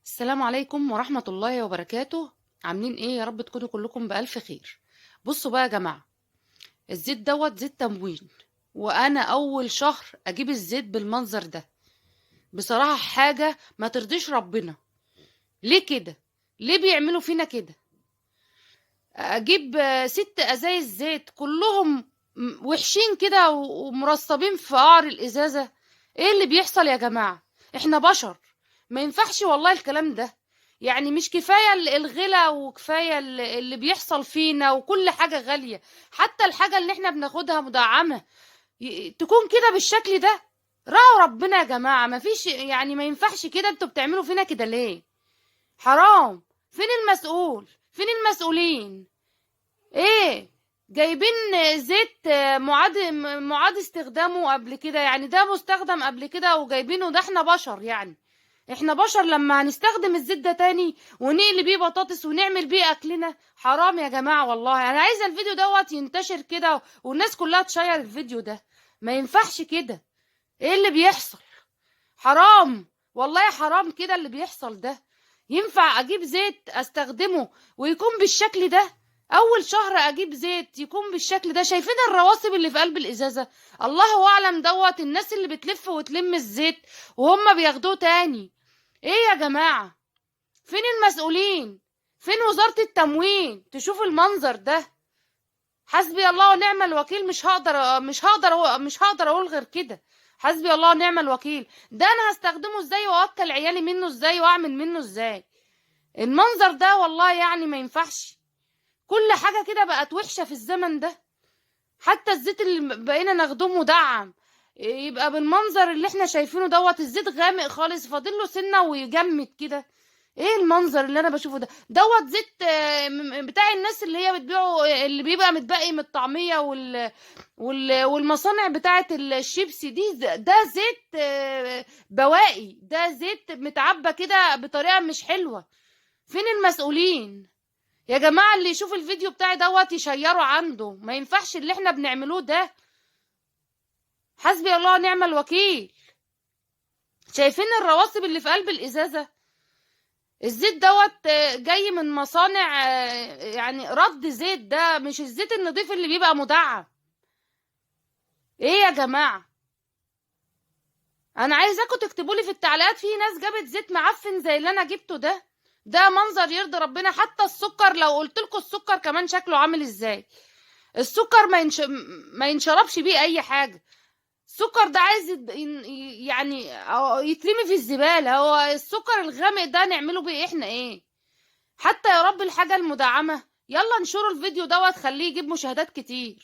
السلام عليكم ورحمة الله وبركاته. عاملين ايه؟ يا رب تكونوا كلكم بألف خير. بصوا بقى يا جماعة، الزيت دوت زيت تموين، وانا اول شهر اجيب الزيت بالمنظر ده. بصراحة حاجة ما ترضيش ربنا. ليه كده؟ ليه بيعملوا فينا كده؟ اجيب 6 ازايز زيت كلهم وحشين كده ومرصبين في قعر الازازة. ايه اللي بيحصل يا جماعة؟ احنا بشر، ما ينفعش والله الكلام ده. يعني مش كفاية الغلا، وكفاية اللي بيحصل فينا، وكل حاجة غالية. حتى الحاجة اللي احنا بناخدها مدعمة تكون كده بالشكل ده. راعوا ربنا يا جماعة، ما فيش يعني ما ينفعش كده. انتوا بتعملوا فينا كده ليه؟ حرام. فين المسؤول؟ فين المسؤولين؟ ايه؟ جايبين زيت معاد استخدامه قبل كده، يعني ده مستخدم قبل كده وجايبينه. ده احنا بشر يعني. احنا بشر لما هنستخدم الزيت ده تاني ونقلي بيه بطاطس ونعمل بيه اكلنا؟ حرام يا جماعة والله. انا عايزة الفيديو دوت ينتشر كده والناس كلها تشير الفيديو ده. ما ينفعش كده. ايه اللي بيحصل؟ حرام والله، حرام كده اللي بيحصل ده. ينفع اجيب زيت استخدمه ويكون بالشكل ده؟ اول شهر اجيب زيت يكون بالشكل ده. شايفين الرواسب اللي في قلب الازازة؟ الله اعلم دوت الناس اللي بتلف وتلم الزيت وهم بياخدوه تاني. ايه يا جماعة؟ فين المسؤولين؟ فين وزارة التموين تشوف المنظر ده؟ حسبي الله ونعم الوكيل. مش هقدر اقول غير كده. حسبي الله ونعم الوكيل. ده انا هستخدمه ازاي واوكل عيالي منه ازاي واعمل منه ازاي؟ المنظر ده والله يعني ما ينفعش. كل حاجة كده بقت وحشة في الزمن ده. حتى الزيت اللي بقينا ناخده مدعم يبقى بالمنظر اللي احنا شايفينه دوت. الزيت غامق خالص، فاضله سنة ويجمد كده. ايه المنظر اللي انا بشوفه ده؟ دوت زيت بتاع الناس اللي هي بتبيعه، اللي بيبقى متبقي من الطعمية والمصانع بتاعة الشيبسي دي. ده زيت بواقي. ده زيت متعبى كده بطريقة مش حلوة. فين المسؤولين يا جماعة؟ اللي يشوف الفيديو بتاعي دوت يشيره عنده. ما ينفعش اللي احنا بنعملوه ده. حسبي الله ونعم الوكيل. شايفين الرواسب اللي في قلب الازازة؟ الزيت دوت جاي من مصانع يعني رد زيت. ده مش الزيت النظيف اللي بيبقى مدعم. ايه يا جماعة؟ انا عايزاكم تكتبولي في التعليقات. في ناس جابت زيت معفن زي اللي انا جبته ده. ده منظر يرضي ربنا؟ حتى السكر، لو قلتلكوا السكر كمان شكله عامل ازاي. السكر ما ينشربش بيه اي حاجة. السكر ده عايز يعني يترمي في الزبالة. هو السكر الغامق ده نعمله بيه احنا ايه؟ حتى يا رب الحاجة المدعمة. يلا انشروا الفيديو دوت، خليه يجيب مشاهدات كتير.